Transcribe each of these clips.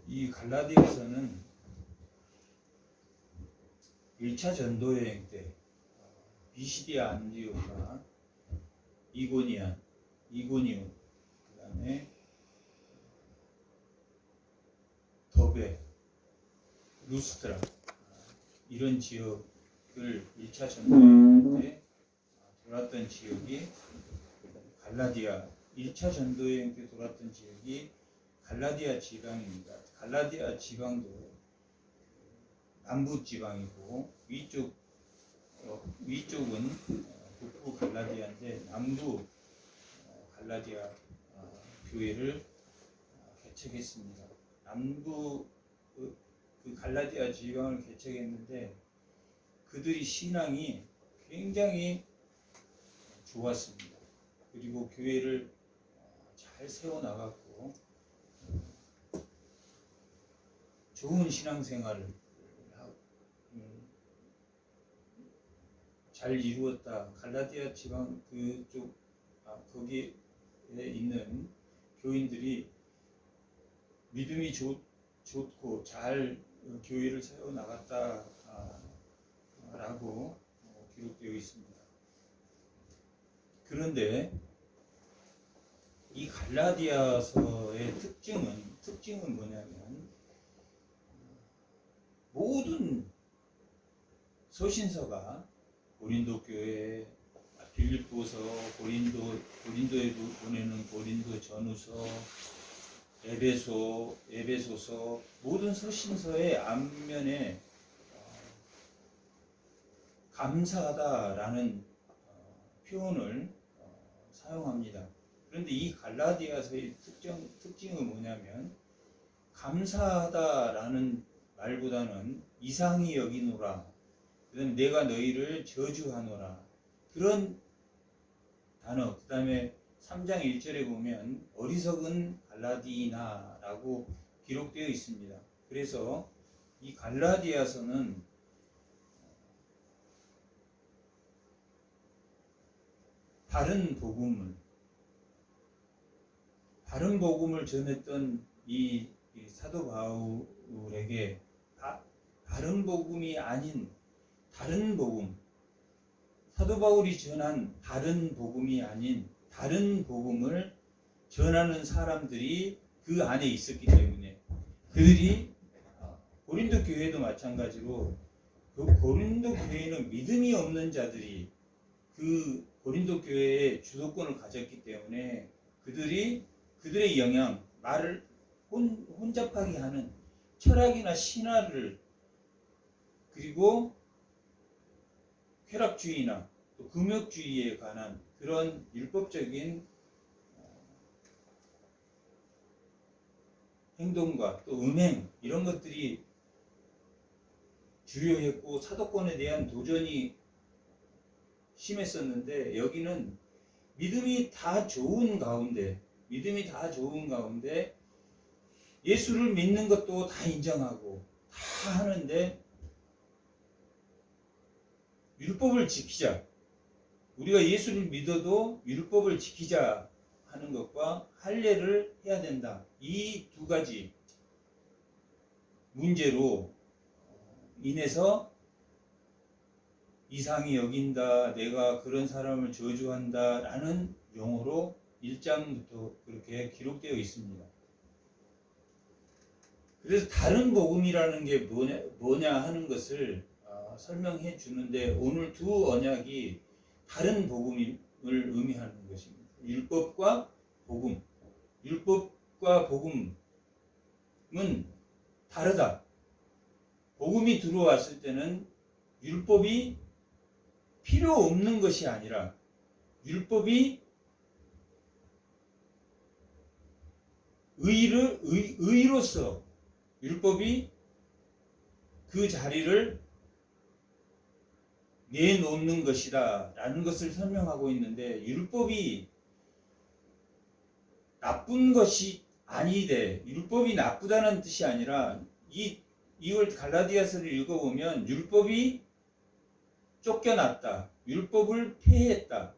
이 갈라디아서는 1차 전도여행 때 비시디아 안디오가 이고니움, 그 다음에 더베, 루스트라 이런 지역을 1차 전도여행 때 돌았던 지역이 갈라디아, 1차 전도여행 때 돌았던 지역이 갈라디아 지방입니다. 갈라디아 지방도 남부 지방이고 위쪽은 북부 갈라디아인데 남부 갈라디아 교회를 개척했습니다. 남부 그 갈라디아 지방을 개척했는데 그들이 신앙이 굉장히 좋았습니다. 그리고 교회를 잘 세워나갔고 좋은 신앙생활을 잘 이루었다. 갈라디아 지방 그쪽 거기에 있는 교인들이 믿음이 좋고 잘 교회를 세워 나갔다라고 기록되어 있습니다. 그런데 이 갈라디아서의 특징은 뭐냐면 모든 서신서가 고린도 교회, 빌립보서, 고린도에 보내는 고린도 전후서, 에베소서 모든 서신서의 앞면에 감사하다라는 표현을 사용합니다. 그런데 이 갈라디아서의 특징은 뭐냐면 감사하다라는 말보다는 이상히 여기노라, 그다음에 내가 너희를 저주하노라 그런 단어, 그 다음에 3장 1절에 보면 어리석은 갈라디나라고 기록되어 있습니다. 그래서 이 갈라디아서는 바른 복음을 전했던 이 사도 바울에게 바른 복음이 아닌 다른 복음, 사도 바울이 전한 다른 복음이 아닌 다른 복음을 전하는 사람들이 그 안에 있었기 때문에 그들이 고린도 교회도 마찬가지로 그 고린도 교회는 믿음이 없는 자들이 그 고린도 교회의 주도권을 가졌기 때문에 그들의 영향, 말을 혼잡하게 하는 철학이나 신화를 그리고 쾌락주의나 또 금욕주의에 관한 그런 율법적인 행동과 또 음행 이런 것들이 주요했고 사도권에 대한 도전이 심했었는데 여기는 믿음이 다 좋은 가운데 예수를 믿는 것도 다 인정하고 다 하는데 율법을 지키자, 우리가 예수를 믿어도 율법을 지키자 하는 것과 할례를 해야 된다, 이 두 가지 문제로 인해서 이상히 여긴다, 내가 그런 사람을 저주한다 라는 용어로 1장부터 그렇게 기록되어 있습니다. 그래서 다른 복음이라는 게 뭐냐 하는 것을 설명해 주는데 오늘 두 언약이 다른 복음을 의미하는 것입니다. 율법과 복음. 율법과 복음은 다르다. 복음이 들어왔을 때는 율법이 필요 없는 것이 아니라 율법이 의로서 율법이 그 자리를 내놓는 것이다 라는 것을 설명하고 있는데 율법이 나쁜 것이 아니되 율법이 나쁘다는 뜻이 아니라 이걸 갈라디아서를 읽어보면 율법이 쫓겨났다, 율법을 폐했다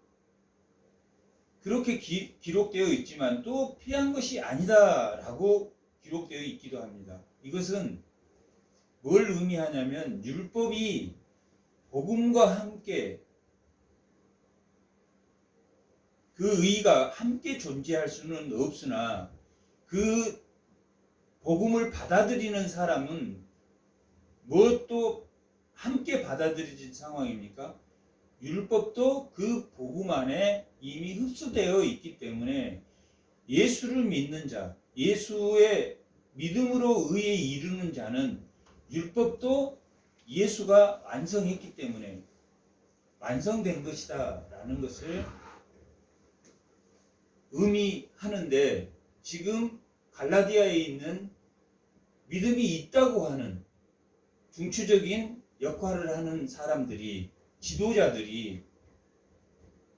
그렇게 기록되어 있지만 또 폐한 것이 아니다 라고 기록되어 있기도 합니다. 이것은 뭘 의미하냐면 율법이 복음과 함께 그 의가 함께 존재할 수는 없으나 그 복음을 받아들이는 사람은 무엇도 함께 받아들이진 상황입니까? 율법도 그 복음 안에 이미 흡수되어 있기 때문에 예수를 믿는 자, 예수의 믿음으로 의에 이르는 자는 율법도 예수가 완성했기 때문에 완성된 것이다 라는 것을 의미하는데, 지금 갈라디아에 있는 믿음이 있다고 하는 중추적인 역할을 하는 사람들이, 지도자들이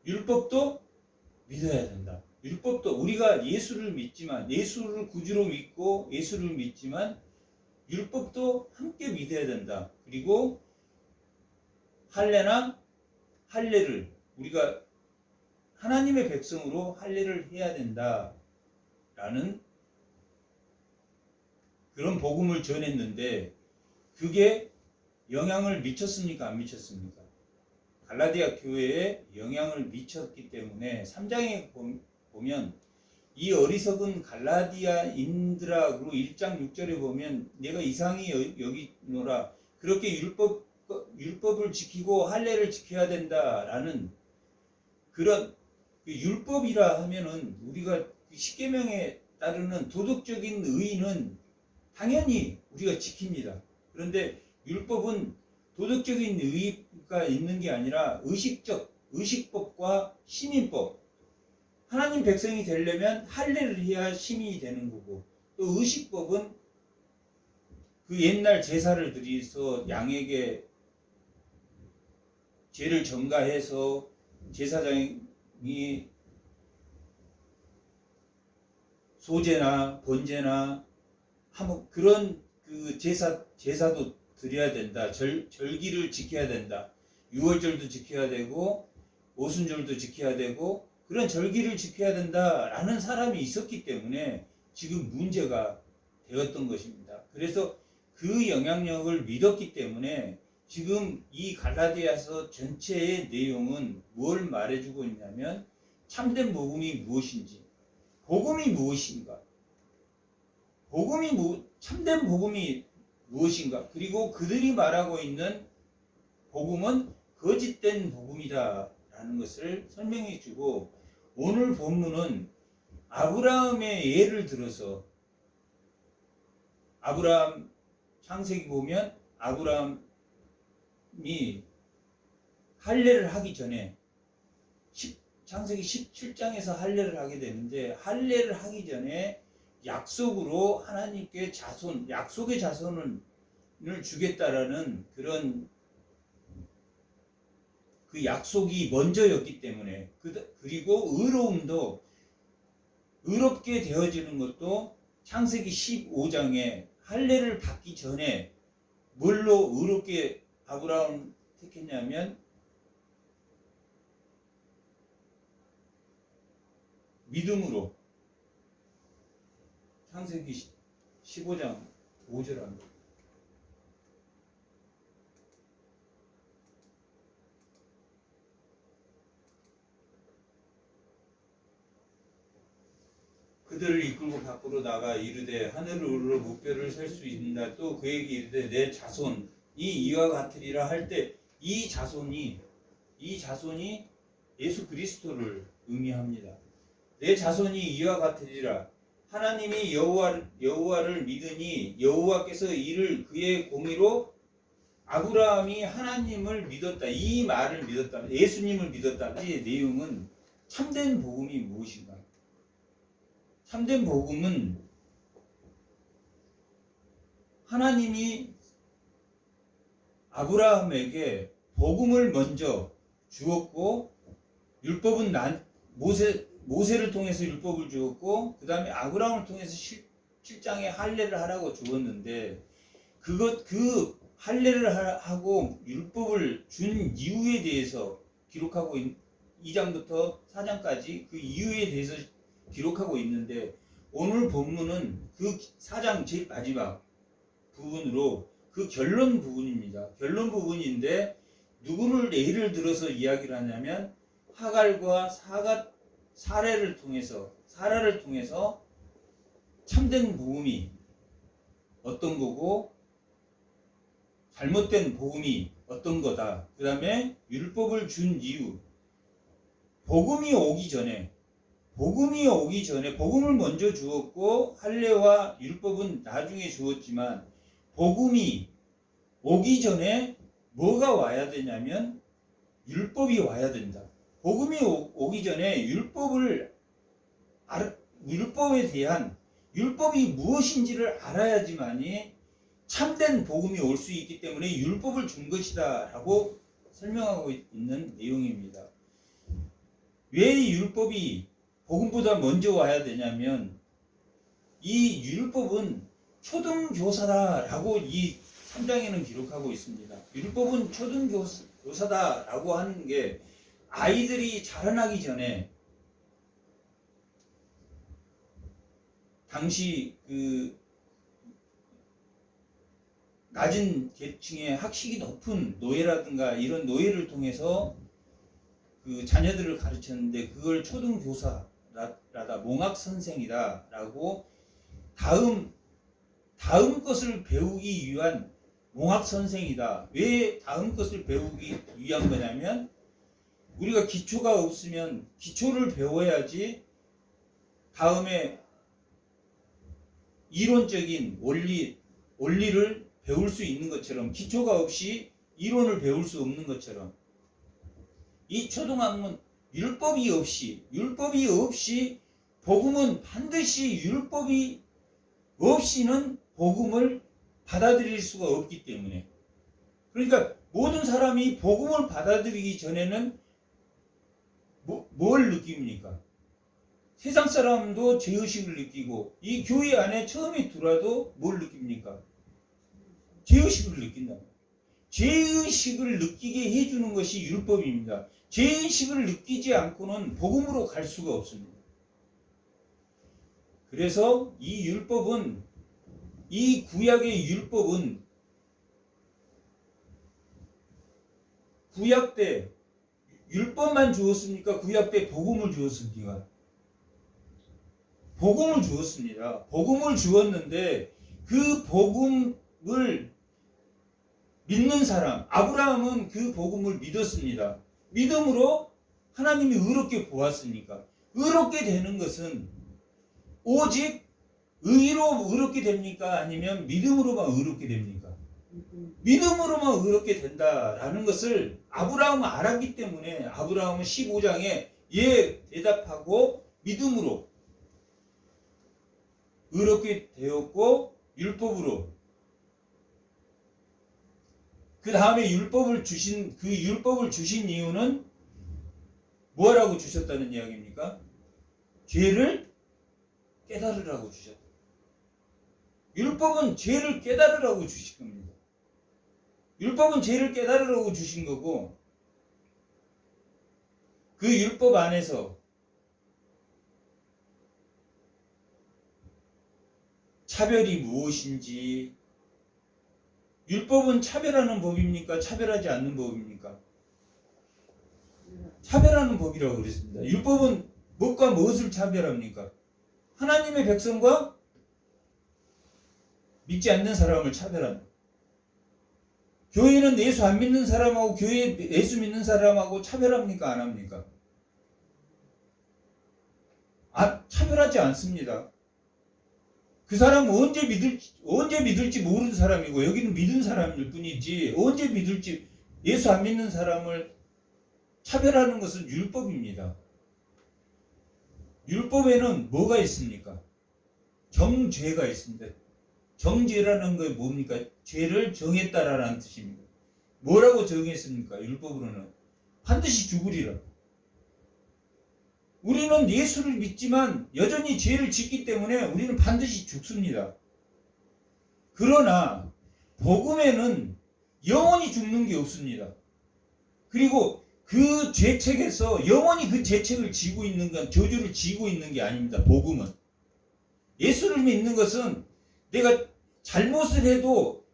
율법도 믿어야 된다. 율법도 우리가 예수를 믿지만, 예수를 구주로 믿고 예수를 믿지만 율법도 함께 믿어야 된다. 그리고 할례나 할례를 우리가 하나님의 백성으로 할례를 해야 된다라는 그런 복음을 전했는데, 그게 영향을 미쳤습니까? 안 미쳤습니까? 갈라디아 교회에 영향을 미쳤기 때문에 3장에 보면 이 어리석은 갈라디아인들아, 그리고 1장 6절에 보면 내가 이상히 여기노라, 그렇게 율법을 지키고 할례를 지켜야 된다라는 그런 율법이라 하면은 우리가 십계명에 따르는 도덕적인 의의는 당연히 우리가 지킵니다. 그런데 율법은 도덕적인 의의가 있는 게 아니라 의식법과 시민법. 하나님 백성이 되려면 할례를 해야 시민이 되는 거고, 또 의식법은 그 옛날 제사를 드려서 양에게 죄를 전가해서 제사장이 소제나 번제나 그런 그 제사도 드려야 된다. 절기를 지켜야 된다. 유월절도 지켜야 되고 오순절도 지켜야 되고 그런 절기를 지켜야 된다라는 사람이 있었기 때문에 지금 문제가 되었던 것입니다. 그래서 그 영향력을 믿었기 때문에 지금 이 갈라디아서 전체의 내용은 뭘 말해주고 있냐면 참된 복음이 무엇인지, 복음이 무엇인가, 참된 복음이 무엇인가, 그리고 그들이 말하고 있는 복음은 거짓된 복음이다 라는 것을 설명해 주고, 오늘 본문은 아브라함의 예를 들어서, 아브라함 창세기 보면 아브라함이 할례를 하기 전에 창세기 17장에서 할례를 하게 되는데, 할례를 하기 전에 약속으로 하나님께 약속의 자손을 주겠다라는 그런 그 약속이 먼저였기 때문에, 그리고 의롭게 되어지는 것도 창세기 15장에 할례를 받기 전에 뭘로 의롭게 아브라함을 택했냐면 믿음으로. 창세기 15장 5절 합니다. 그들을 이끌고 밖으로 나가 이르되 하늘을 우러러 무뼈를 셀 수 있는다. 또 그에게 이르되 내 자손이 이와 같으리라 할 때, 이 자손이 예수 그리스도를 의미합니다. 내 자손이 이와 같으리라. 하나님이 여호와를 믿으니 여호와께서 이를 그의 공의로, 아브라함이 하나님을 믿었다, 이 말을 믿었다, 예수님을 믿었다. 이 내용은 참된 복음이 무엇인가? 참된 복음은 하나님이 아브라함에게 복음을 먼저 주었고, 율법은 모세를 통해서 율법을 주었고, 그 다음에 아브라함을 통해서 7장에 할례를 하라고 주었는데, 그 할례를 하고 율법을 준 이유에 대해서 기록하고 2장부터 4장까지 그 이유에 대해서 기록하고 있는데, 오늘 본문은 그 4장 제일 마지막 부분으로 그 결론 부분입니다. 결론 부분인데 누구를 예를 들어서 이야기를 하냐면 하갈과 사라를 통해서 참된 복음이 어떤 거고 잘못된 복음이 어떤 거다. 그 다음에 율법을 준 이유, 복음이 오기 전에 복음을 먼저 주었고 할례와 율법은 나중에 주었지만 복음이 오기 전에 뭐가 와야 되냐면 율법이 와야 된다. 복음이 오기 전에 율법에 대한 율법이 무엇인지를 알아야지만이 참된 복음이 올 수 있기 때문에 율법을 준 것이다 라고 설명하고 있는 내용입니다. 왜 이 율법이 복음보다 먼저 와야 되냐면 이 율법은 초등교사다 라고 이 3장에는 기록하고 있습니다. 율법은 초등교사다 라고 하는 게 아이들이 자라나기 전에 당시 그 낮은 계층의 학식이 높은 노예라든가 이런 노예를 통해서 그 자녀들을 가르쳤는데 그걸 초등교사라다 몽학 선생이다 라고 다음 것을 배우기 위한 몽학 선생이다. 왜 다음 것을 배우기 위한 거냐면 우리가 기초가 없으면 기초를 배워야지 다음에 이론적인 원리를 배울 수 있는 것처럼 기초가 없이 이론을 배울 수 없는 것처럼 이 초등학문 율법이 없이 복음은 반드시 율법이 없이는 복음을 받아들일 수가 없기 때문에 그러니까 모든 사람이 복음을 받아들이기 전에는 뭘 느낍니까? 세상 사람도 죄의식을 느끼고 이 교회 안에 처음에 들어와도 뭘 느낍니까? 죄의식을 느낀다. 죄의식을 느끼게 해주는 것이 율법입니다. 죄의식을 느끼지 않고는 복음으로 갈 수가 없습니다. 그래서 이 율법은 이 구약의 율법은 구약 때 율법만 주었습니까? 구약 때 복음을 주었습니까? 복음을 주었습니다. 복음을 주었는데 그 복음을 믿는 사람, 아브라함은 그 복음을 믿었습니다. 믿음으로 하나님이 의롭게 보았으니까. 의롭게 되는 것은 오직 의로 의롭게 됩니까? 아니면 믿음으로만 의롭게 됩니까? 믿음으로만 의롭게 된다라는 것을 아브라함은 알았기 때문에 아브라함은 15장에 예 대답하고 믿음으로 의롭게 되었고 율법으로 그 다음에 율법을 주신 이유는 뭐라고 주셨다는 이야기입니까? 죄를 깨달으라고 주셨다. 율법은 죄를 깨달으라고 주신 겁니다. 율법은 죄를 깨달으라고 주신 거고 그 율법 안에서 차별이 무엇인지 율법은 차별하는 법입니까? 차별하지 않는 법입니까? 차별하는 법이라고 그랬습니다. 율법은 무엇과 무엇을 차별합니까? 하나님의 백성과 믿지 않는 사람을 차별합니다. 교회는 예수 안 믿는 사람하고 예수 믿는 사람하고 차별합니까? 안 합니까? 차별하지 않습니다. 그 사람은 언제 믿을지 모르는 사람이고 여기는 믿은 사람일 뿐이지 언제 믿을지 예수 안 믿는 사람을 차별하는 것은 율법입니다. 율법에는 뭐가 있습니까? 정죄가 있습니다. 정죄라는 게 뭡니까? 죄를 정했다라는 뜻입니다. 뭐라고 정했습니까? 율법으로는 반드시 죽으리라. 우리는 예수를 믿지만 여전히 죄를 짓기 때문에 우리는 반드시 죽습니다. 그러나 복음에는 영원히 죽는 게 없습니다. 그리고 그 죄책에서 영원히 그 죄책을 지고 있는 건 저주를 지고 있는 게 아닙니다. 복음은 예수를 믿는 것은 내가 잘못을 해도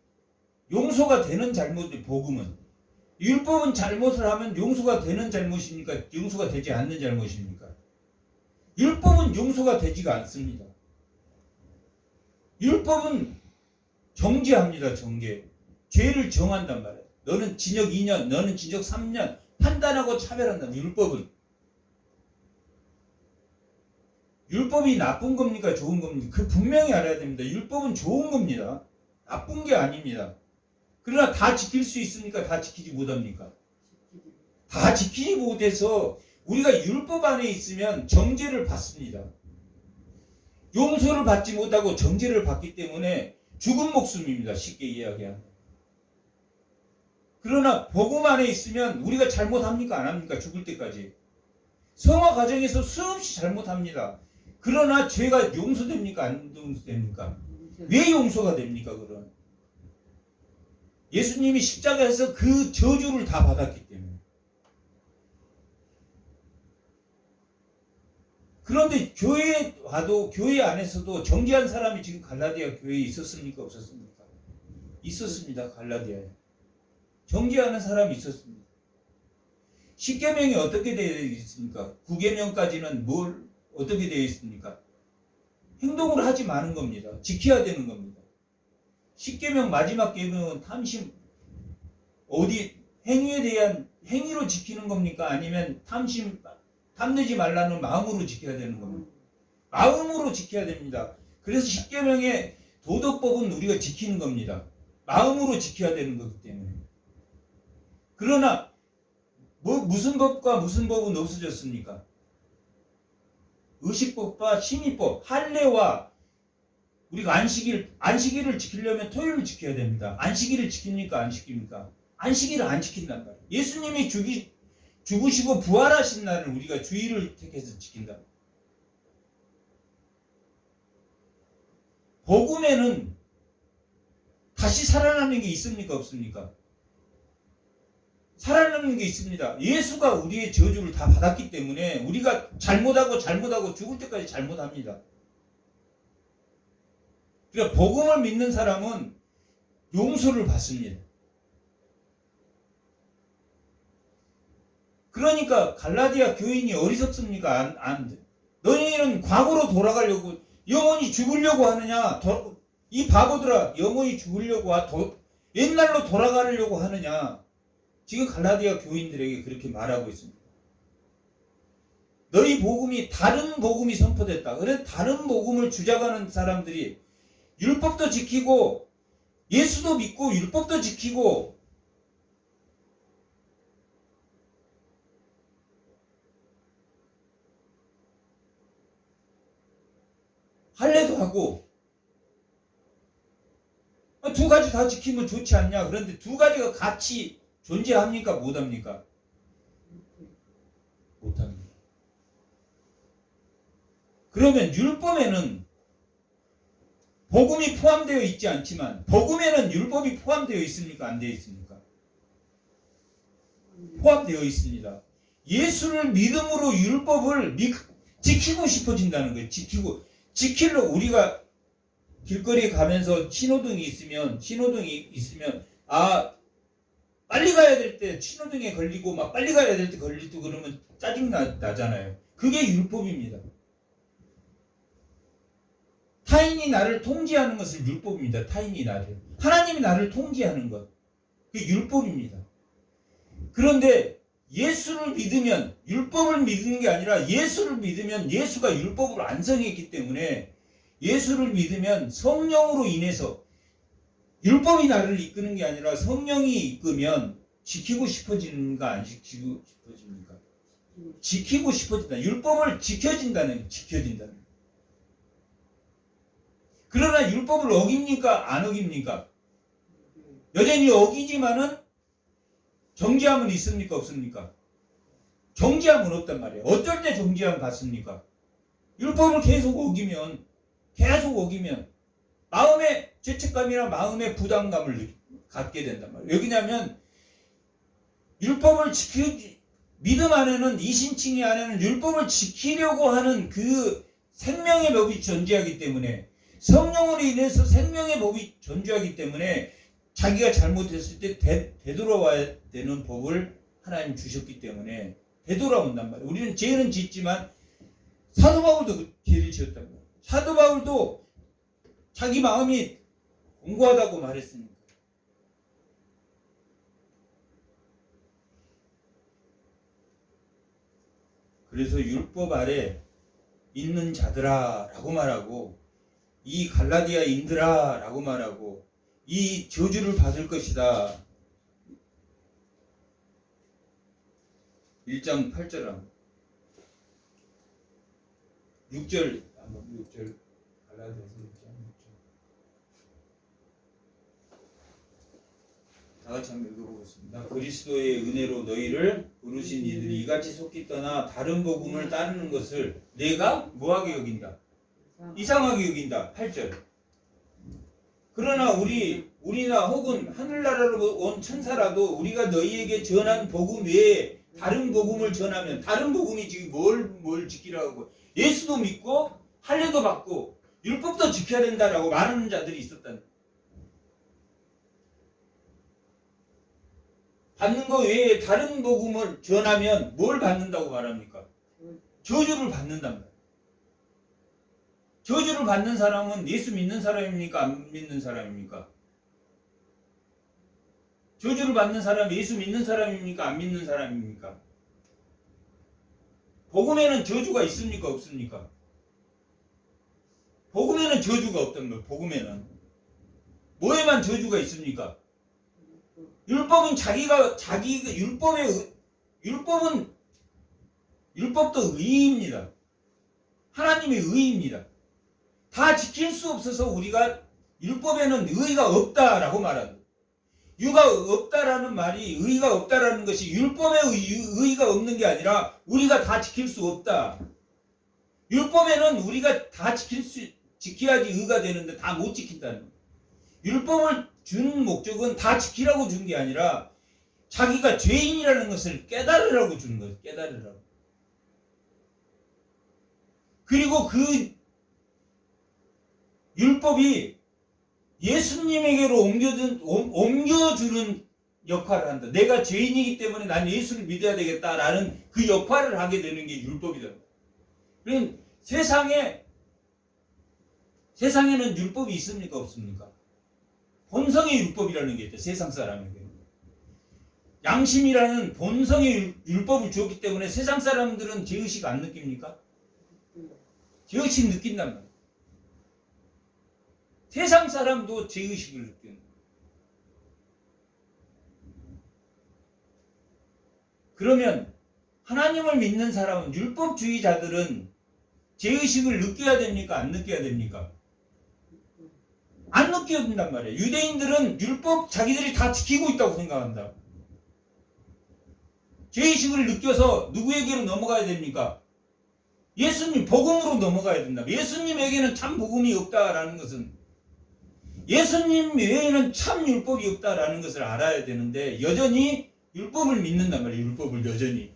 용서가 되는 잘못이 복음은. 율법은 잘못을 하면 용서가 되는 잘못입니까? 용서가 되지 않는 잘못입니까? 율법은 용서가 되지가 않습니다. 율법은 정죄합니다. 정죄. 죄를 정한단 말이에요. 너는 징역 2년, 너는 징역 3년 판단하고 차별한다. 율법은. 율법이 나쁜 겁니까? 좋은 겁니까? 그 분명히 알아야 됩니다. 율법은 좋은 겁니다. 나쁜 게 아닙니다. 그러나 다 지킬 수 있습니까? 다 지키지 못합니까? 다 지키지 못해서 우리가 율법 안에 있으면 정죄를 받습니다. 용서를 받지 못하고 정죄를 받기 때문에 죽은 목숨입니다. 쉽게 이야기하면. 그러나 복음 안에 있으면 우리가 잘못합니까? 안 합니까? 죽을 때까지. 성화 과정에서 수없이 잘못합니다. 그러나 죄가 용서됩니까? 안 용서됩니까? 왜 용서가 됩니까? 그런 예수님이 십자가에서 그 저주를 다 받았기 때문에. 그런데 교회에 와도 교회 안에서도 정죄한 사람이 지금 갈라디아 교회에 있었습니까? 없었습니까? 있었습니다. 갈라디아에. 정죄하는 사람이 있었습니다. 10계명이 어떻게 되어 있습니까? 9계명까지는 뭘 어떻게 되어 있습니까? 행동을 하지 마는 겁니다. 지켜야 되는 겁니다. 10계명 마지막 계명은 탐심, 어디 행위에 대한 행위로 지키는 겁니까? 아니면 탐내지 말라는 마음으로 지켜야 되는 겁니다. 마음으로 지켜야 됩니다. 그래서 10계명의 도덕법은 우리가 지키는 겁니다. 마음으로 지켜야 되는 거기 때문에. 그러나 무슨 법과 무슨 법은 없어졌습니까? 의식법과 심의법, 할례와 우리가 안식일을 지키려면 토요일을 지켜야 됩니다. 안식일을 지킵니까? 안 지킵니까? 안식일을 안 지킨단 말이에요. 예수님이 죽으시고 부활하신 날을 우리가 주일을 택해서 지킨다. 복음에는 다시 살아나는 게 있습니까? 없습니까? 살아나는 게 있습니다. 예수가 우리의 저주를 다 받았기 때문에 우리가 잘못하고 죽을 때까지 잘못합니다. 그러니까 복음을 믿는 사람은 용서를 받습니다. 그러니까 갈라디아 교인이 어리석습니까? 안 돼. 너희는 과거로 돌아가려고 영원히 죽으려고 하느냐? 이 바보들아, 영원히 죽으려고 옛날로 돌아가려고 하느냐? 지금 갈라디아 교인들에게 그렇게 말하고 있습니다. 너희 복음이 다른 복음이 선포됐다. 그래서 다른 복음을 주장하는 사람들이 율법도 지키고 예수도 믿고 율법도 지키고 할례도 하고 두 가지 다 지키면 좋지 않냐? 그런데 두 가지가 같이 존재합니까? 못합니까? 못합니다. 그러면 율법에는 복음이 포함되어 있지 않지만 복음에는 율법이 포함되어 있습니까? 안 되어 있습니까? 포함되어 있습니다. 예수를 믿음으로 율법을 지키고 싶어진다는 거예요. 지키려고 우리가 길거리에 가면서 신호등이 있으면 빨리 가야 될 때 신호등에 걸리고 막 빨리 가야 될 때 걸리고 그러면 짜증 나잖아요. 그게 율법입니다. 타인이 나를 통제하는 것은 율법입니다. 하나님이 나를 통제하는 것, 그게 율법입니다. 그런데 예수를 믿으면 율법을 믿는 게 아니라 예수를 믿으면 예수가 율법으로 안성했기 때문에 예수를 믿으면 성령으로 인해서 율법이 나를 이끄는 게 아니라 성령이 이끄면 지키고 싶어지는가 안 지키고 싶어집니까? 지키고 싶어진다. 율법을 지켜진다는. 그러나 율법을 어깁니까? 안 어깁니까? 여전히 어기지만은 정죄함은 있습니까? 없습니까? 정죄함은 없단 말이에요. 어쩔 때 정죄함 받습니까? 율법을 계속 어기면 마음의 죄책감이나 마음의 부담감을 갖게 된단 말이에요. 왜냐하면 율법을 믿음 안에는 이신칭의 안에는 율법을 지키려고 하는 그 생명의 법이 존재하기 때문에, 성령으로 인해서 생명의 법이 존재하기 때문에 자기가 잘못했을 때 되돌아와야 되는 법을 하나님 주셨기 때문에 되돌아온단 말이에요. 우리는 죄는 짓지만 사도 바울도 죄를 지었단 말이에요. 사도 바울도 자기 마음이 공고하다고 말했으니까. 그래서 율법 아래 있는 자들아 라고 말하고, 이 갈라디아인들아 라고 말하고, 이 저주를 받을 것이다. 1장 8절 6절 한번 6절 갈라디아서 6장 6절 다 같이 한번 읽어보겠습니다. 그리스도의 은혜로 너희를 부르신 이들이 이같이 속히 떠나 다른 복음을 따르는 것을 내가 뭐하게 여긴다? 이상하게 여긴다. 8절. 그러나 우리나 혹은 하늘나라로 온 천사라도 우리가 너희에게 전한 복음 외에 다른 복음을 전하면, 다른 복음이 지금 뭘 지키라고 하고, 예수도 믿고 할례도 받고 율법도 지켜야 된다라고 말하는 자들이 있었다는 거예요. 받는 거 외에 다른 복음을 전하면 뭘 받는다고 말합니까? 저주를 받는단 말이에요. 저주를 받는 사람은 예수 믿는 사람입니까? 안 믿는 사람입니까? 저주를 받는 사람이 예수 믿는 사람입니까? 안 믿는 사람입니까? 복음에는 저주가 있습니까? 없습니까? 복음에는 저주가 없단 말이에요. 복음에는. 뭐에만 저주가 있습니까? 율법은 율법도 의입니다. 하나님의 의입니다. 다 지킬 수 없어서 우리가 율법에는 의가 없다라고 말합니다. 유가 없다라는 말이, 의가 없다라는 것이 율법에 의가 없는 게 아니라 우리가 다 지킬 수 없다. 율법에는 우리가 다 지켜야지 의가 되는데 다 못 지킨다는 거예요. 율법을 준 목적은 다 지키라고 준 게 아니라 자기가 죄인이라는 것을 깨달으라고 주는 거예요. 깨달으라고. 그리고 그 율법이 예수님에게로 옮겨주는 역할을 한다. 내가 죄인이기 때문에 난 예수를 믿어야 되겠다라는 그 역할을 하게 되는 게 율법이다. 그럼 세상에는 율법이 있습니까? 없습니까? 본성의 율법이라는 게 있다. 세상 사람에게. 양심이라는 본성의 율법을 주었기 때문에 세상 사람들은 죄의식 안 느낍니까? 죄의식 느낀단 말이에요. 세상 사람도 죄의식을 느끼는 거예요. 그러면 하나님을 믿는 사람은, 율법주의자들은 죄의식을 느껴야 됩니까? 안 느껴야 됩니까? 안 느껴야 된단 말이에요. 유대인들은 율법 자기들이 다 지키고 있다고 생각한다. 죄의식을 느껴서 누구에게로 넘어가야 됩니까? 예수님 복음으로 넘어가야 된다. 예수님에게는 참 복음이 없다라는 것은, 예수님 외에는 참 율법이 없다라는 것을 알아야 되는데 여전히 율법을 믿는단 말이에요. 율법을 여전히.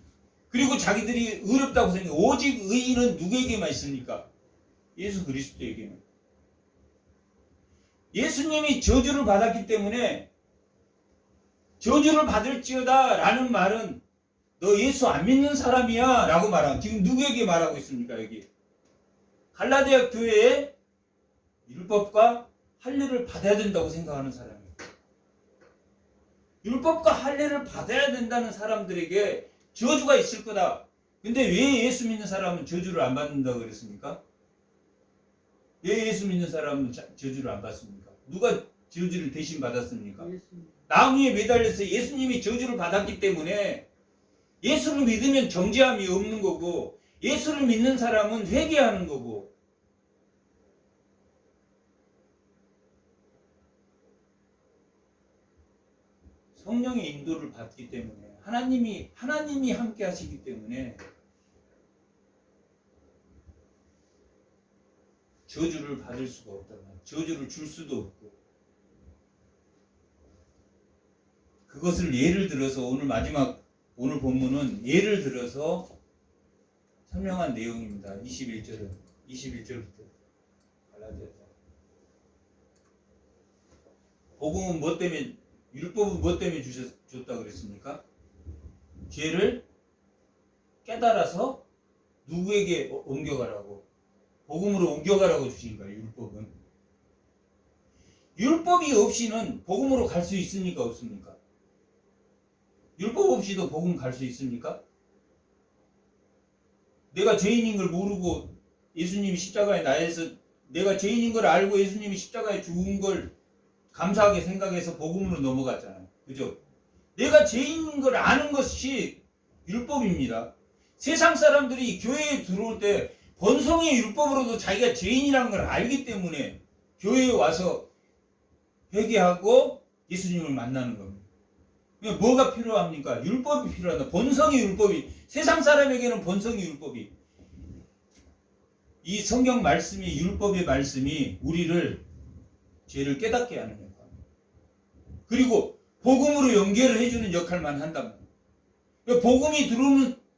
그리고 자기들이 어렵다고 생각해. 오직 의인은 누구에게만 있습니까? 예수 그리스도에게만. 예수님이 저주를 받았기 때문에 저주를 받을지어다 라는 말은 너 예수 안 믿는 사람이야 라고 말하고, 지금 누구에게 말하고 있습니까? 여기 갈라디아 교회에 율법과 할례를 받아야 된다고 생각하는 사람이에요. 율법과 할례를 받아야 된다는 사람들에게 저주가 있을 거다. 근데 왜 예수 믿는 사람은 저주를 안 받는다고 그랬습니까? 왜 예수 믿는 사람은 저주를 안 받습니까? 누가 저주를 대신 받았습니까? 나무에 매달려서 예수님이 저주를 받았기 때문에 예수를 믿으면 정죄함이 없는 거고, 예수를 믿는 사람은 회개하는 거고, 성령의 인도를 받기 때문에, 하나님이 함께 하시기 때문에 저주를 받을 수가 없단 말이에요. 저주를 줄 수도 없고. 그것을 예를 들어서 오늘 본문은 예를 들어서 설명한 내용입니다. 21절은 21절부터 갈라디아. 복음은 뭐 때문에, 율법은 뭐 때문에 줬다 그랬습니까? 죄를 깨달아서 누구에게 옮겨가라고, 복음으로 옮겨가라고 주신 거예요. 율법은. 율법이 없이는 복음으로 갈 수 있습니까? 없습니까? 율법 없이도 복음 갈 수 있습니까? 내가 죄인인 걸 모르고 예수님이 십자가에 나에서, 내가 죄인인 걸 알고 예수님이 십자가에 죽은 걸 감사하게 생각해서 복음으로 넘어갔잖아요. 그죠? 내가 죄인인 걸 아는 것이 율법입니다. 세상 사람들이 교회에 들어올 때 번성의 율법으로도 자기가 죄인이라는 걸 알기 때문에 교회에 와서 회개하고 예수님을 만나는 겁니다. 뭐가 필요합니까? 율법이 필요하다. 번성의 율법이, 세상 사람에게는 번성의 율법이, 이 성경 말씀이, 율법의 말씀이 우리를 죄를 깨닫게 하는 역할입니다. 그리고 복음으로 연결을 해주는 역할만 한답니다. 복음이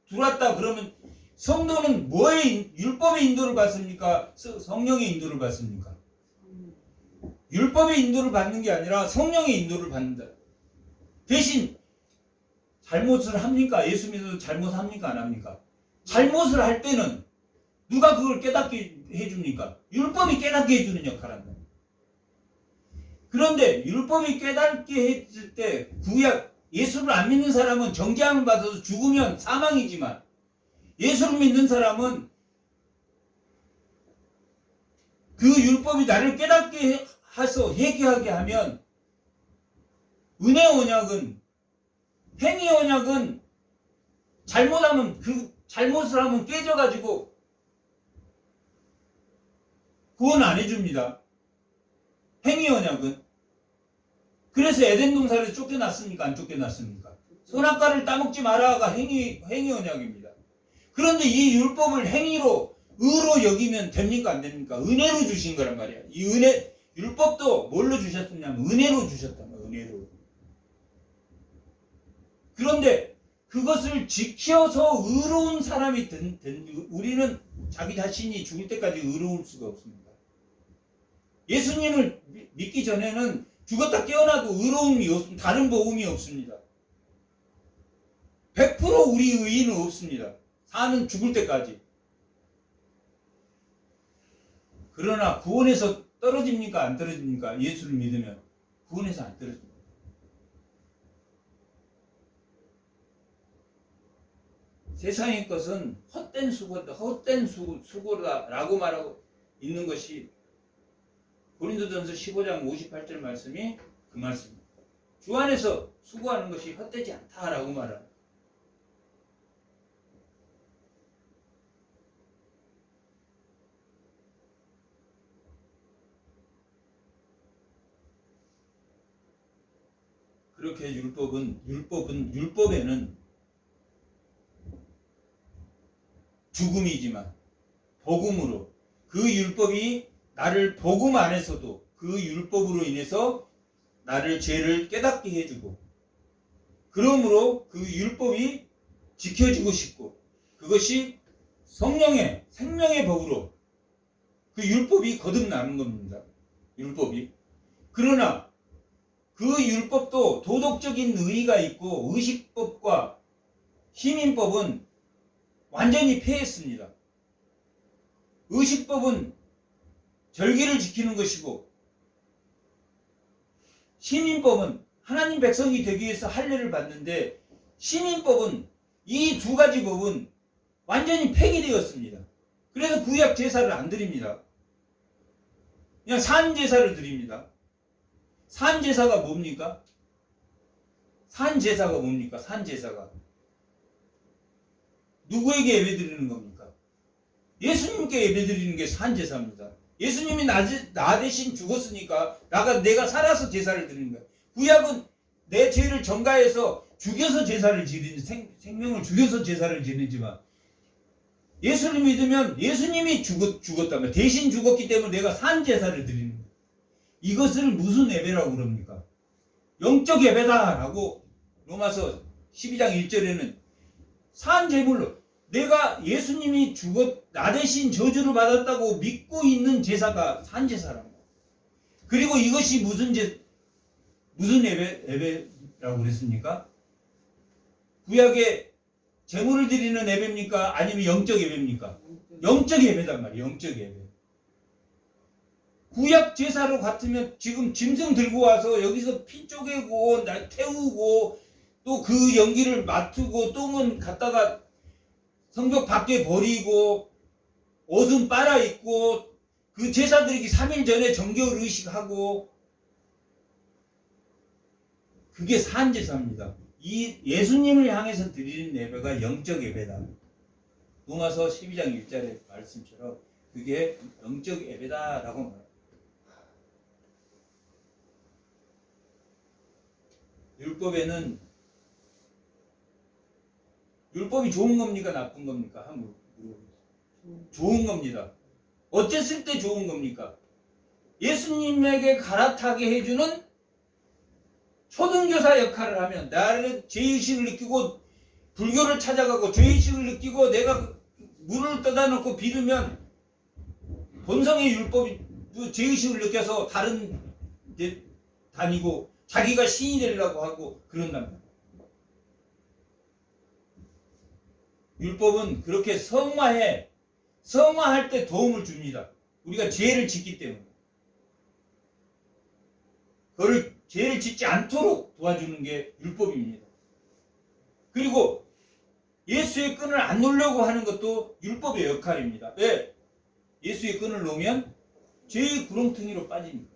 들어왔다 그러면 성도는 뭐의, 율법의 인도를 받습니까? 성령의 인도를 받습니까? 율법의 인도를 받는 게 아니라 성령의 인도를 받는다. 대신 잘못을 합니까? 예수 믿어도 잘못합니까? 안 합니까? 잘못을 할 때는 누가 그걸 깨닫게 해줍니까? 율법이 깨닫게 해주는 역할을 한다. 그런데 율법이 깨닫게 해줄 때 구약, 예수를 안 믿는 사람은 정죄함을 받아서 죽으면 사망이지만, 예수를 믿는 사람은 그 율법이 나를 깨닫게 해서 회개하게 하면, 은혜 언약은, 행위 언약은 잘못하면, 그 잘못을 하면 깨져가지고 구원 안 해줍니다. 행위 언약은. 그래서 에덴 동산에서 쫓겨났습니까? 안 쫓겨났습니까? 선악과를 따먹지 마라가 행위 언약입니다. 그런데 이 율법을 행위로, 의로 여기면 됩니까? 안 됩니까? 은혜로 주신 거란 말이야. 이 은혜, 율법도 뭘로 주셨냐면 은혜로 주셨단 말이야. 은혜로. 그런데 그것을 지켜서 의로운 사람이 우리는 자기 자신이 죽을 때까지 의로울 수가 없습니다. 예수님을 믿기 전에는 죽었다 깨어나도 의로움이 없습니다. 다른 복음이 없습니다. 100% 우리 의의는 없습니다. 사는 죽을 때까지. 그러나 구원에서 떨어집니까? 안 떨어집니까? 예수를 믿으면 구원에서 안 떨어집니다. 세상의 것은 헛된 수고다, 헛된 수고다라고 말하고 있는 것이 고린도전서 15장 58절 말씀이 그 말씀입니다. 주 안에서 수고하는 것이 헛되지 않다라고 말합니다. 그렇게 율법에는 죽음이지만 복음으로, 그 율법이 나를 복음 안에서도 그 율법으로 인해서 나를 죄를 깨닫게 해주고, 그러므로 그 율법이 지켜지고 싶고, 그것이 성령의 생명의 법으로 그 율법이 거듭나는 겁니다. 율법이. 그러나 그 율법도 도덕적인 의의가 있고, 의식법과 시민법은 완전히 폐했습니다. 의식법은 절기를 지키는 것이고, 시민법은 하나님 백성이 되기 위해서 할례를 받는데, 시민법은, 이 두 가지 법은 완전히 폐기되었습니다. 그래서 구약 제사를 안 드립니다. 그냥 산 제사를 드립니다. 산 제사가 뭡니까? 산 제사가 뭡니까? 산 제사가 누구에게 예배드리는 겁니까? 예수님께 예배드리는 게 산 제사입니다. 예수님이 나 대신 죽었으니까 내가 살아서 제사를 드리는 거예요. 구약은 내 죄를 전가해서 죽여서 제사를 지르는, 생명을 죽여서 제사를 지르지만, 예수를 믿으면 예수님이 죽었다면, 대신 죽었기 때문에 내가 산 제사를 드리는 거예요. 이것을 무슨 예배라고 그럽니까? 영적 예배다라고 로마서 12장 1절에는 산 제물로, 내가 예수님이 나 대신 저주를 받았다고 믿고 있는 제사가 산제사란 말이에요. 그리고 이것이 무슨 예배라고 그랬습니까? 구약에 제물을 드리는 예배입니까? 아니면 영적 예배입니까? 영적 예배단 말이에요. 영적 예배. 구약 제사로 같으면 지금 짐승 들고 와서 여기서 피 쪼개고 태우고 또 그 연기를 맡고 똥은 갖다가 성벽 밖에 버리고 옷은 빨아 입고 그 제사 드리기 3일 전에 정결 의식하고 그게 산제사입니다. 이 예수님을 향해서 드리는 예배가 영적 예배다. 로마서 12장 1절의 말씀처럼 그게 영적 예배다라고 말합니다. 율법이 좋은 겁니까? 나쁜 겁니까? 한번 물어보세요. 좋은 겁니다. 어쨌을 때 좋은 겁니까? 예수님에게 갈아타게 해주는 초등교사 역할을 하면 나를 죄의식을 느끼고 불교를 찾아가고 죄의식을 느끼고 내가 물을 떠다 놓고 빌으면 본성의 율법이 죄의식을 느껴서 다른 데 다니고 자기가 신이 되려고 하고 그런단 말이에요. 율법은 그렇게 성화할 때 도움을 줍니다. 우리가 죄를 짓기 때문에. 그걸 죄를 짓지 않도록 도와주는 게 율법입니다. 그리고 예수의 끈을 안 놓으려고 하는 것도 율법의 역할입니다. 왜? 예수의 끈을 놓으면 죄의 구렁텅이로 빠집니다.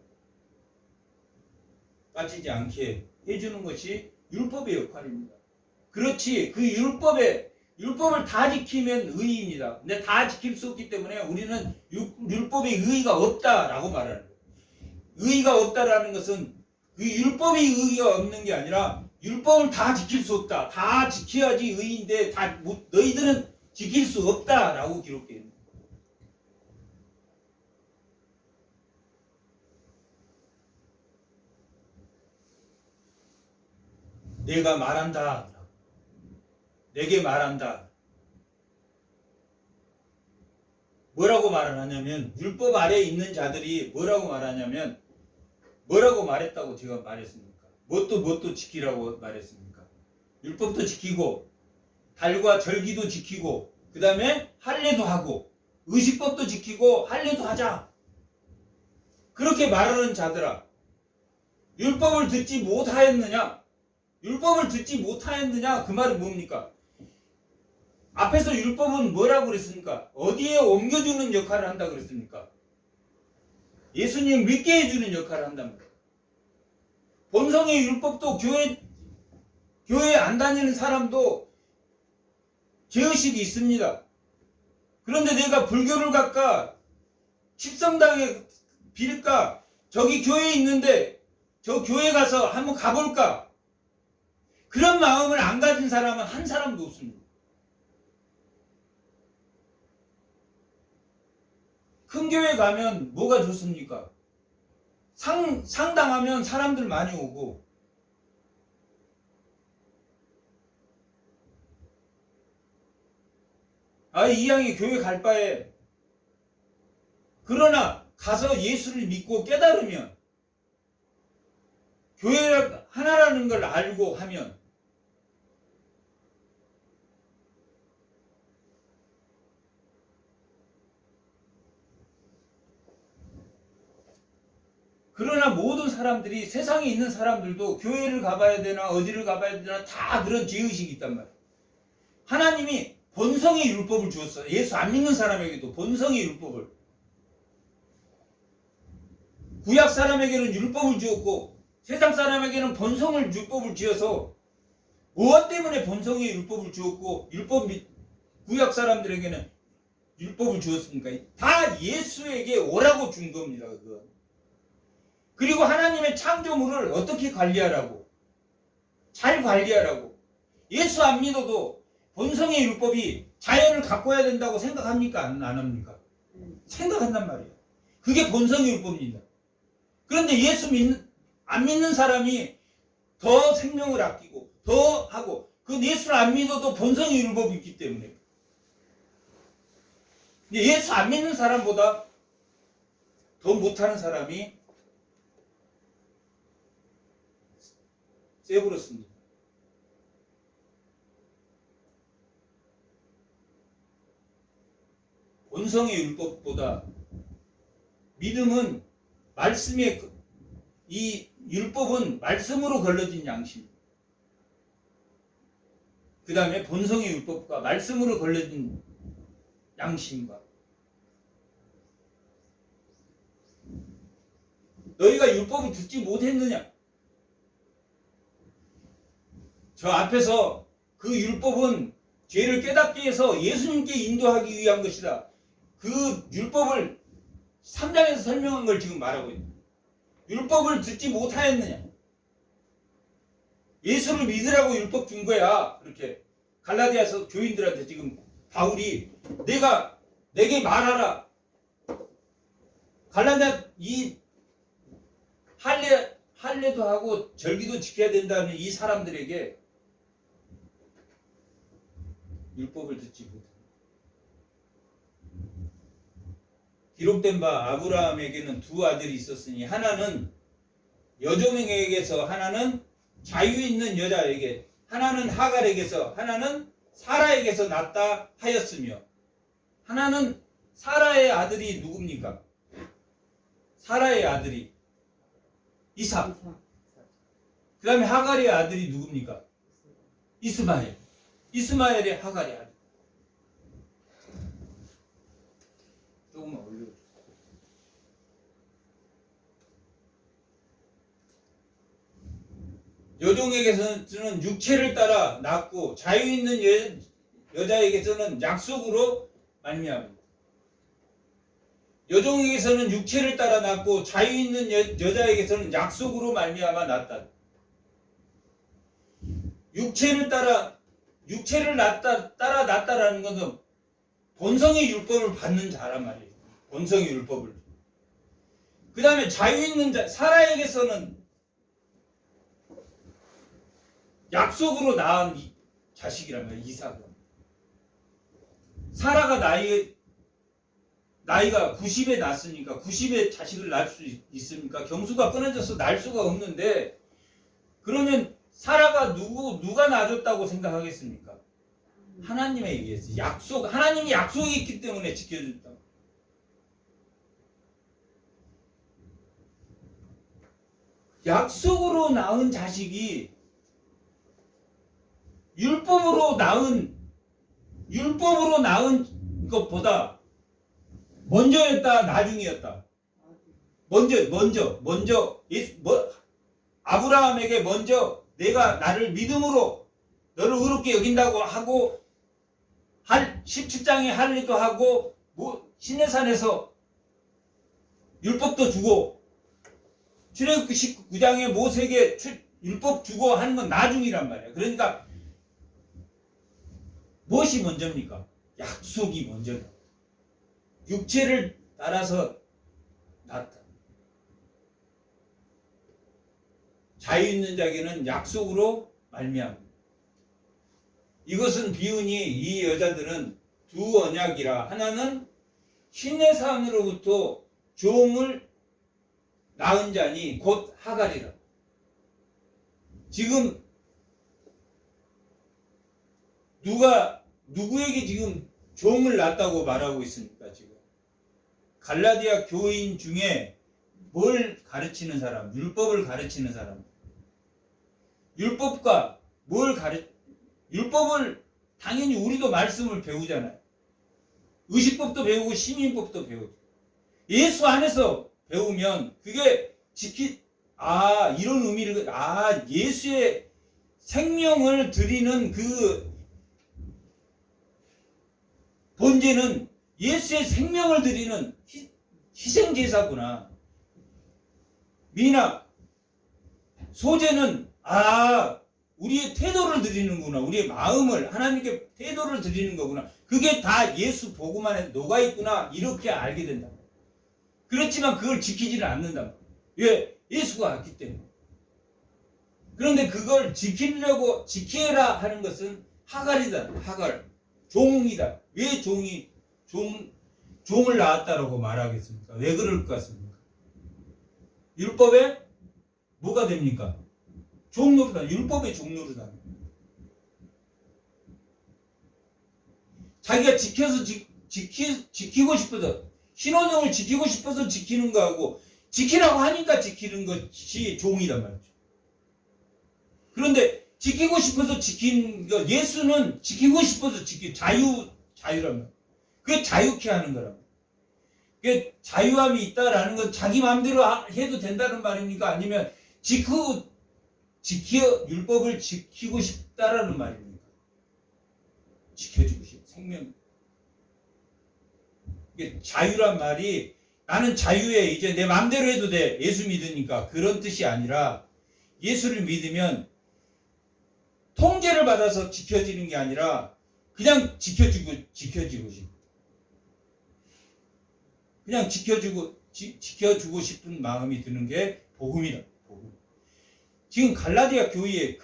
빠지지 않게 해주는 것이 율법의 역할입니다. 그렇지, 그 율법을 다 지키면 의입니다. 근데 다 지킬 수 없기 때문에 우리는 율법의 의의가 없다라고 말하는 거예요. 의의가 없다라는 것은 그 율법의 의의가 없는 게 아니라 율법을 다 지킬 수 없다. 다 지켜야지 의인데 너희들은 지킬 수 없다라고 기록되어 있는 거예요. 내가 말한다. 내게 말한다. 뭐라고 말을 하냐면 율법 아래에 있는 자들이 뭐라고 말하냐면 뭐라고 말했다고 제가 말했습니까? 뭣도 지키라고 말했습니까? 율법도 지키고 달과 절기도 지키고 그 다음에 할례도 하고 의식법도 지키고 할례도 하자. 그렇게 말하는 자들아, 율법을 듣지 못하였느냐? 율법을 듣지 못하였느냐? 그 말은 뭡니까? 앞에서 율법은 뭐라고 그랬습니까? 어디에 옮겨주는 역할을 한다고 그랬습니까? 예수님 믿게 해주는 역할을 한단 말이에요. 본성의 율법도 교회 안 다니는 사람도 죄의식이 있습니다. 그런데 내가 불교를 갈까? 칩성당에 빌까? 저기 교회에 있는데 저 교회 가서 한번 가볼까? 그런 마음을 안 가진 사람은 한 사람도 없습니다. 큰 교회 가면 뭐가 좋습니까? 상당하면 사람들 많이 오고 이 양이 교회 갈 바에 그러나 가서 예수를 믿고 깨달으면 교회가 하나라는 걸 알고 하면 그러나 모든 사람들이 세상에 있는 사람들도 교회를 가봐야 되나 어디를 가봐야 되나 다 그런 죄의식이 있단 말이에요. 하나님이 본성의 율법을 주었어요. 예수 안 믿는 사람에게도 본성의 율법을. 구약 사람에게는 율법을 주었고 세상 사람에게는 본성을 율법을 지어서 무엇 때문에 본성의 율법을 주었고 구약 사람들에게는 율법을 주었습니까? 다 예수에게 오라고 준 겁니다. 그거. 그리고 하나님의 창조물을 어떻게 관리하라고? 잘 관리하라고. 예수 안 믿어도 본성의 율법이 자연을 가꿔야 된다고 생각합니까? 안 합니까? 생각한단 말이에요. 그게 본성의 율법입니다. 그런데 안 믿는 사람이 더 생명을 아끼고 더 하고 그 예수를 안 믿어도 본성의 율법이 있기 때문에 예수 안 믿는 사람보다 더 못하는 사람이 세버렸습니다. 본성의 율법보다 믿음은 말씀의 이 율법은 말씀으로 걸러진 양심. 그 다음에 본성의 율법과 말씀으로 걸러진 양심과 너희가 율법을 듣지 못했느냐? 저 앞에서 그 율법은 죄를 깨닫게 해서 예수님께 인도하기 위한 것이다. 그 율법을 3장에서 설명한 걸 지금 말하고 있다. 율법을 듣지 못하였느냐? 예수를 믿으라고 율법 준 거야. 그렇게 갈라디아서 교인들한테 지금 바울이 내게 말하라. 갈라디아 이 할례도 하고 절기도 지켜야 된다는 이 사람들에게 율법을 듣지 못한다. 기록된 바 아브라함에게는 두 아들이 있었으니 하나는 여종에게서 하나는 자유 있는 여자에게 하나는 하갈에게서 하나는 사라에게서 났다 하였으며 하나는 사라의 아들이 누굽니까? 사라의 아들이 이삭. 그 다음에 하갈의 아들이 누굽니까? 이스마엘. 이스마엘의 하갈의 아들. 조금만 올려주세요. 여종에게서는 육체를 따라 낳고 자유 있는 여자에게서는 약속으로 말미암았다. 여종에게서는 육체를 따라 낳고 자유 있는 여자에게서는 약속으로 말미암아 낳았다. 육체를 따라 낳았다라는 것은 본성의 율법을 받는 자란 말이에요. 본성의 율법을. 그 다음에 자유 있는 자 사라에게서는 약속으로 낳은 자식이란 말이에요. 이삭은. 사라가 나이가 90에 낳았으니까 90에 자식을 낳을 수 있습니까? 경수가 끊어져서 낳을 수가 없는데 그러면 사라가 누가 낳아줬다고 생각하겠습니까? 하나님에 의해서 하나님이 약속이 있기 때문에 지켜줬다. 약속으로 낳은 자식이 율법으로 낳은 것보다 먼저였다, 나중이었다. 먼저 아브라함에게 먼저 내가 나를 믿음으로 너를 의롭게 여긴다고 하고 17장에 할례도 하고 시내산에서 율법도 주고 출애굽기 19장에 모세에게 율법 주고 하는 건 나중이란 말이야. 그러니까 무엇이 먼저입니까? 약속이 먼저다. 육체를 따라서 낳았다. 자유 있는 자에게는 약속으로 말미암다. 이것은 비유니 이 여자들은 두 언약이라 하나는 시내산으로부터 종을 낳은 자니 곧 하갈이라. 지금 누구에게 지금 종을 낳았다고 말하고 있습니까? 지금 갈라디아 교인 중에 뭘 가르치는 사람? 율법을 가르치는 사람. 율법과 율법을 당연히 우리도 말씀을 배우잖아요. 의식법도 배우고 시민법도 배우죠. 예수 안에서 배우면 그게 이런 의미를 예수의 생명을 드리는 그 본제는 예수의 생명을 드리는 희생제사구나. 미나 소제는 우리의 태도를 드리는구나. 우리의 마음을 하나님께 태도를 드리는 거구나. 그게 다 예수 복음 안에 녹아있구나. 이렇게 알게 된다. 그렇지만 그걸 지키지는 않는다. 왜? 예수가 왔기 때문에. 그런데 그걸 지키라 하는 것은 하갈이다. 하갈. 종이다. 왜 종을 낳았다라고 말하겠습니까? 왜 그럴 것 같습니까? 율법에 뭐가 됩니까? 종 노릇하는, 율법의 종 노릇하는. 자기가 지키고 싶어서, 신호등을 지키고 싶어서 지키는 거하고 지키라고 하니까 지키는 것이 종이란 말이죠. 그런데 지키고 싶어서 지킨 거, 예수는 지키고 싶어서 자유란 말이에요. 그게 자유케 하는 거라고. 그게 자유함이 있다라는 건 자기 마음대로 해도 된다는 말입니까? 아니면 율법을 지키고 싶다라는 말입니까? 지켜주고 싶, 생명. 이게 자유란 말이 나는 자유해, 이제 내 마음대로 해도 돼, 예수 믿으니까, 그런 뜻이 아니라, 예수를 믿으면 통제를 받아서 지켜지는 게 아니라 그냥 지켜주고 싶. 그냥 지켜주고 싶은 마음이 드는 게 복음이다. 복음. 지금 갈라디아 교회에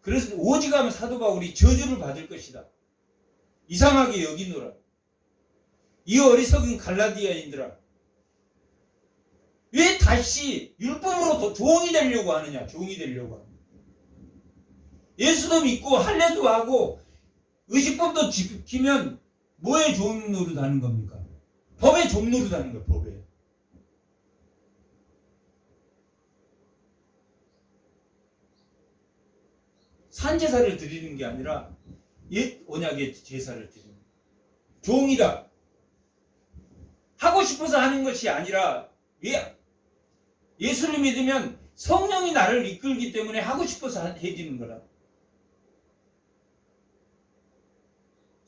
그래서 오직하면 사도 바울이 저주를 받을 것이다. 이상하게 여기노라. 이 어리석은 갈라디아인들아, 왜 다시 율법으로 더 종이 되려고 하느냐? 종이 되려고 하느냐? 예수도 믿고 할례도 하고 의식법도 지키면 뭐의 종 노릇하는 겁니까? 법의 종 노릇하는 거예요. 법에. 산제사를 드리는 게 아니라 옛 언약의 제사를 드리는 거예요. 종이다. 하고 싶어서 하는 것이 아니라, 예수를 믿으면 성령이 나를 이끌기 때문에 하고 싶어서 해지는 거라.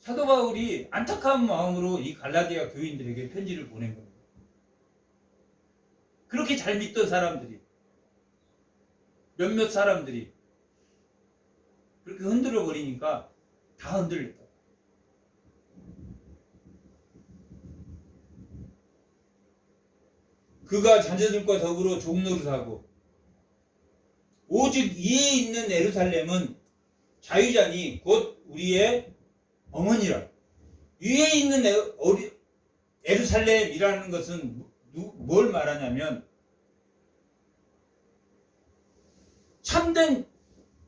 사도 바울이 안타까운 마음으로 이 갈라디아 교인들에게 편지를 보낸 겁니다. 그렇게 잘 믿던 사람들이, 몇몇 사람들이 그렇게 흔들어 버리니까 다 흔들렸다. 그가 자녀들과 더불어 종노릇하고, 오직 이에 있는 에루살렘은 자유자니 곧 우리의 어머니라. 위에 있는 에루살렘이라는 것은 뭘 말하냐면 참된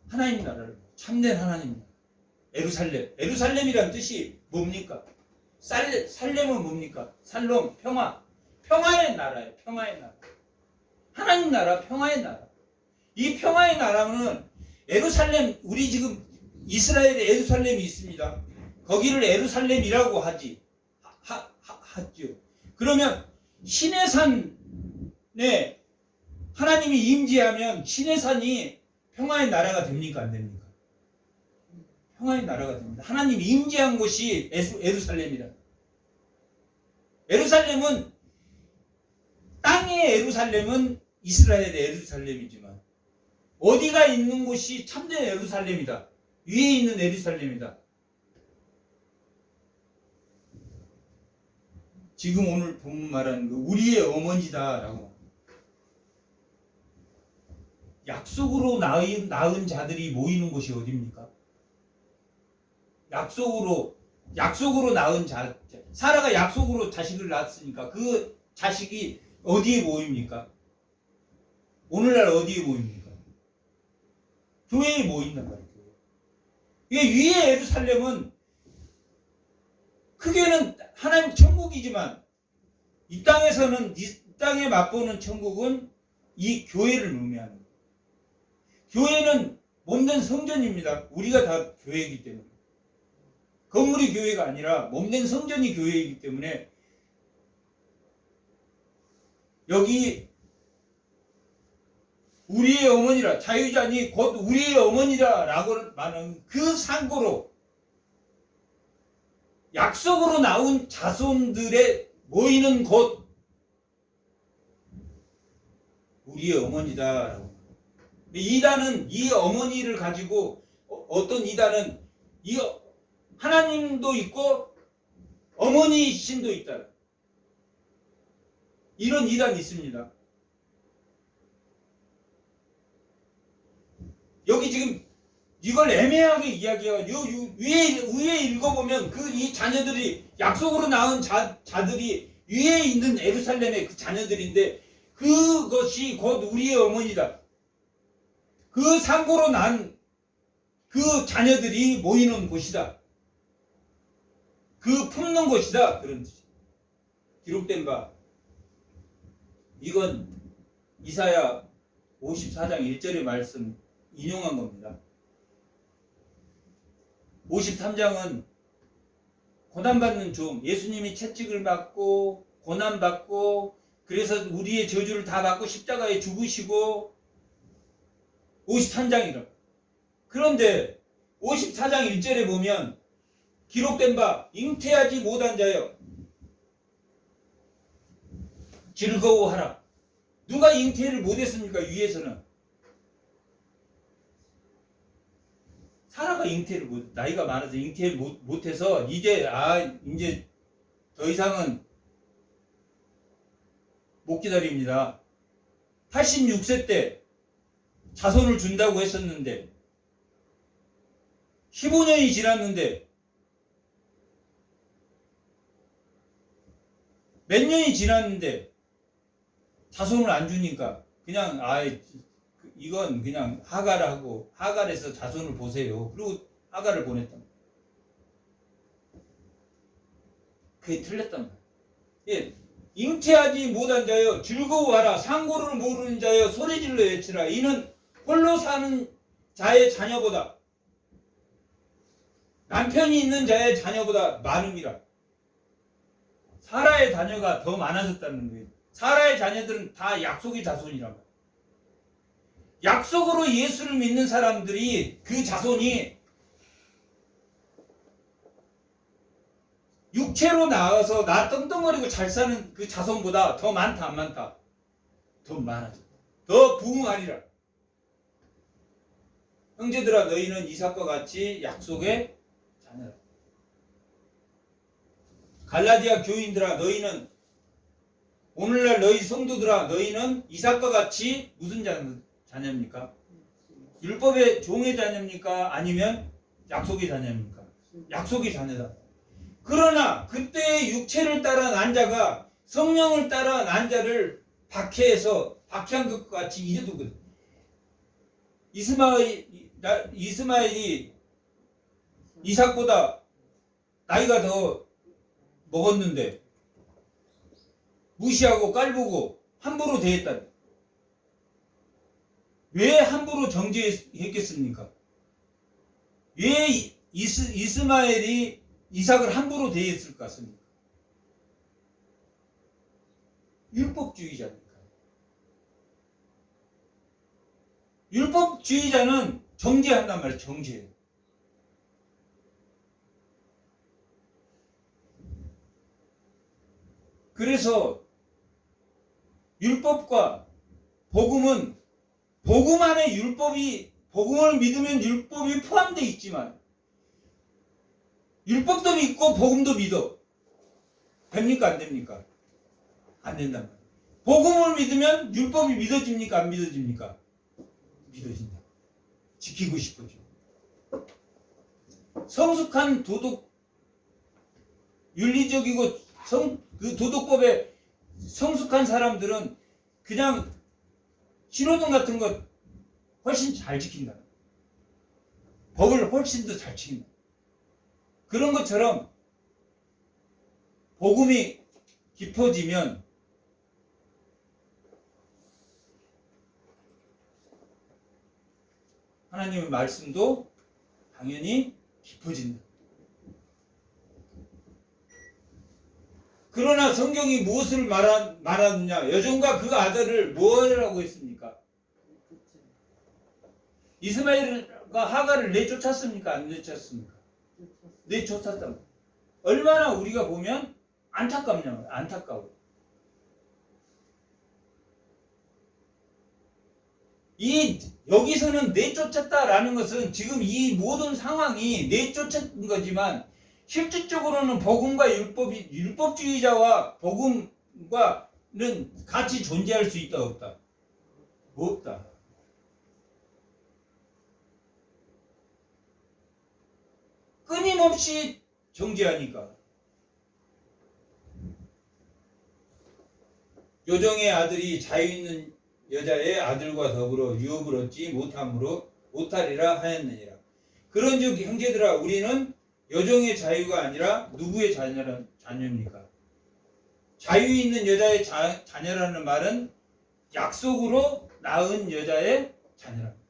하나님 나라를, 참된 하나님 나라. 에루살렘이라는 뜻이 뭡니까? 살렘은 뭡니까? 살롬, 평화. 평화의 나라예요. 평화의 나라. 하나님 나라, 평화의 나라. 이 평화의 나라는 에루살렘, 우리 지금 이스라엘에 에루살렘이 있습니다. 거기를 에루살렘이라고 하죠. 그러면 시내산에 하나님이 임재하면 시내산이 평화의 나라가 됩니까? 안 됩니까? 평화의 나라가 됩니다. 하나님이 임재한 곳이 에루살렘이라. 에루살렘은, 땅의 에루살렘은 이스라엘의 에루살렘이지만 어디가 있는 곳이 참된 에루살렘이다. 위에 있는 에루살렘이다. 지금 오늘 본문 말하는 거, 우리의 어머니다라고. 약속으로 낳은 자들이 모이는 곳이 어디입니까? 약속으로 낳은 사라가 약속으로 자식을 낳았으니까 그 자식이 어디에 모입니까? 오늘날 어디에 모입니까? 교회에 모인단 말이에요. 이게 위에 예루살렘은 크게는 하나님 천국이지만, 이 땅에서는, 이 땅에 맛보는 천국은 이 교회를 의미하는 거예요. 교회는 몸된 성전입니다. 우리가 다 교회이기 때문에. 건물이 교회가 아니라 몸된 성전이 교회이기 때문에, 여기 우리의 어머니라, 자유자니 곧 우리의 어머니라 라고 말하는 그 상고로 약속으로 나온 자손들의 모이는 곳, 우리의 어머니다라고. 이단은 이 어머니를 가지고, 어떤 이단은 이 하나님도 있고 어머니 신도 있다, 이런 이단이 있습니다. 여기 지금 이걸 애매하게 이야기해요. 위에 읽어보면 이 자녀들이 약속으로 낳은 자들이 위에 있는 예루살렘의 그 자녀들인데 그것이 곧 우리의 어머니다. 그 상고로 난 그 자녀들이 모이는 곳이다. 그 품는 곳이다. 그런 뜻이 기록된 바. 이건 이사야 54장 1절의 말씀 인용한 겁니다. 53장은 고난받는 종, 예수님이 채찍을 받고 고난받고 그래서 우리의 저주를 다 받고 십자가에 죽으시고 53장이라. 그런데 54장 1절에 보면 기록된 바 잉태하지 못한 자여 즐거워하라. 누가 잉태를 못했습니까? 위에서는 사라가 잉태를 나이가 많아서 잉태를 못해서 이제 더 이상은 못 기다립니다. 86세 때 자손을 준다고 했었는데 15년이 지났는데 몇 년이 지났는데 자손을 안 주니까 그냥 이건 그냥 하갈하고 하갈에서 자손을 보세요. 그리고 하갈을 보냈단 말이에요. 그게 틀렸단 말이에요. 예, 잉태하지 못한 자여 즐거워하라. 상고를 모르는 자여 소리질러 외치라. 이는 홀로 사는 자의 자녀보다 남편이 있는 자의 자녀보다 많음이라. 사라의 자녀가 더 많아졌다는 거예요. 사라의 자녀들은 다 약속의 자손이란 말이에요. 약속으로 예수를 믿는 사람들이 그 자손이 육체로 나와서 나 떵떵거리고 잘 사는 그 자손보다 더 많다 안 많다? 더 많아졌다. 더 부흥하리라. 형제들아 너희는 이삭과 같이 약속의 자녀라. 갈라디아 교인들아 너희는 오늘날 너희 성도들아 너희는 이삭과 같이 무슨 자녀입니까? 율법의 종의 자녀입니까? 아니면 약속의 자녀입니까? 약속의 자녀다. 그러나 그때의 육체를 따라 난 자가 성령을 따라 난 자를 박해한 것과 같이 이제도거든. 이스마엘이 이삭보다 나이가 더 먹었는데 무시하고 깔보고 함부로 대했다. 왜 함부로 정죄했겠습니까? 왜 이스마엘이 이삭을 함부로 대했을 것 같습니까? 율법주의자니까. 율법주의자는 정죄한단 말이에요. 정죄. 그래서 율법과 복음은 복음 안에 복음을 믿으면 율법이 포함되어 있지만 율법도 믿고 복음도 믿어. 됩니까? 안 됩니까? 안 된단 말이에요. 복음을 믿으면 율법이 믿어집니까? 안 믿어집니까? 믿어진다. 지키고 싶어져. 성숙한 도덕, 윤리적이고 그 도덕법에 성숙한 사람들은 그냥 신호등 같은 것 훨씬 잘 지킨다. 법을 훨씬 더 잘 지킨다. 그런 것처럼 복음이 깊어지면 하나님의 말씀도 당연히 깊어진다. 그러나 성경이 무엇을 말하느냐? 여종과 그 아들을 뭐라고 했습니까? 이스마엘과 하갈을 내쫓았습니까? 안 내쫓았습니까? 내쫓았다. 얼마나 우리가 보면 안타깝냐? 안타까워. 여기서는 내쫓았다라는 것은 지금 이 모든 상황이 내쫓은 거지만 실질적으로는 복음과 율법주의자와 복음과는 같이 존재할 수 있다 없다? 없다. 끊임없이 정죄하니까. 요정의 아들이 자유 있는 여자의 아들과 더불어 유업을 얻지 못함으로 못하리라 하였느니라. 그런즉 형제들아, 우리는 여종의 자유가 아니라 누구의 자녀입니까? 자유 있는 여자의 자녀라는 말은 약속으로 낳은 여자의 자녀랍니다.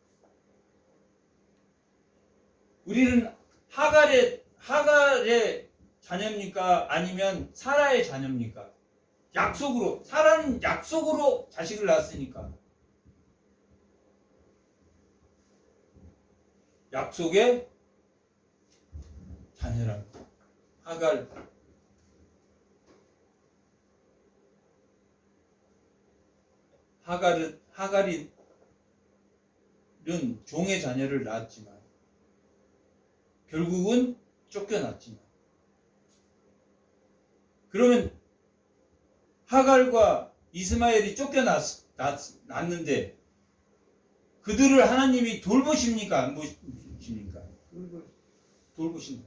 우리는 하갈의 자녀입니까? 아니면 사라의 자녀입니까? 약속으로, 사라는 약속으로 자식을 낳았으니까 약속의 자녀랍니다. 하갈은 종의 자녀를 낳았지만 결국은 쫓겨났지만, 그러면 하갈과 이스마엘이 쫓겨났는데 그들을 하나님이 돌보십니까? 안 보십니까? 돌보십니다.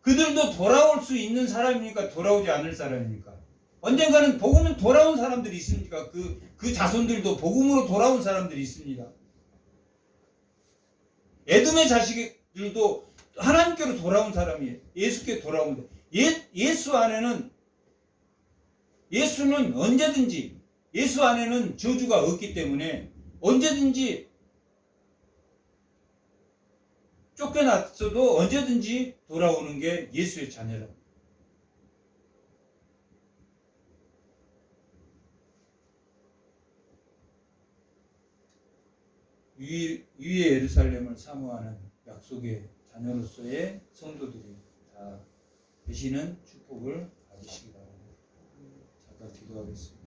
그들도 돌아올 수 있는 사람입니까? 돌아오지 않을 사람입니까? 언젠가는 복음은 돌아온 사람들이 있습니까? 그 자손들도 복음으로 돌아온 사람들이 있습니다. 에돔의 자식들도 하나님께로 돌아온 사람이에요. 예수께 돌아옵니다. 예수는 언제든지, 예수 안에는 저주가 없기 때문에 언제든지 쫓겨났어도 언제든지 돌아오는 게 예수의 자녀랍니다. 위의 예루살렘을 사모하는 약속의 자녀로서의 성도들이 다 되시는 축복을 받으시기 바랍니다. 잠깐 기도하겠습니다.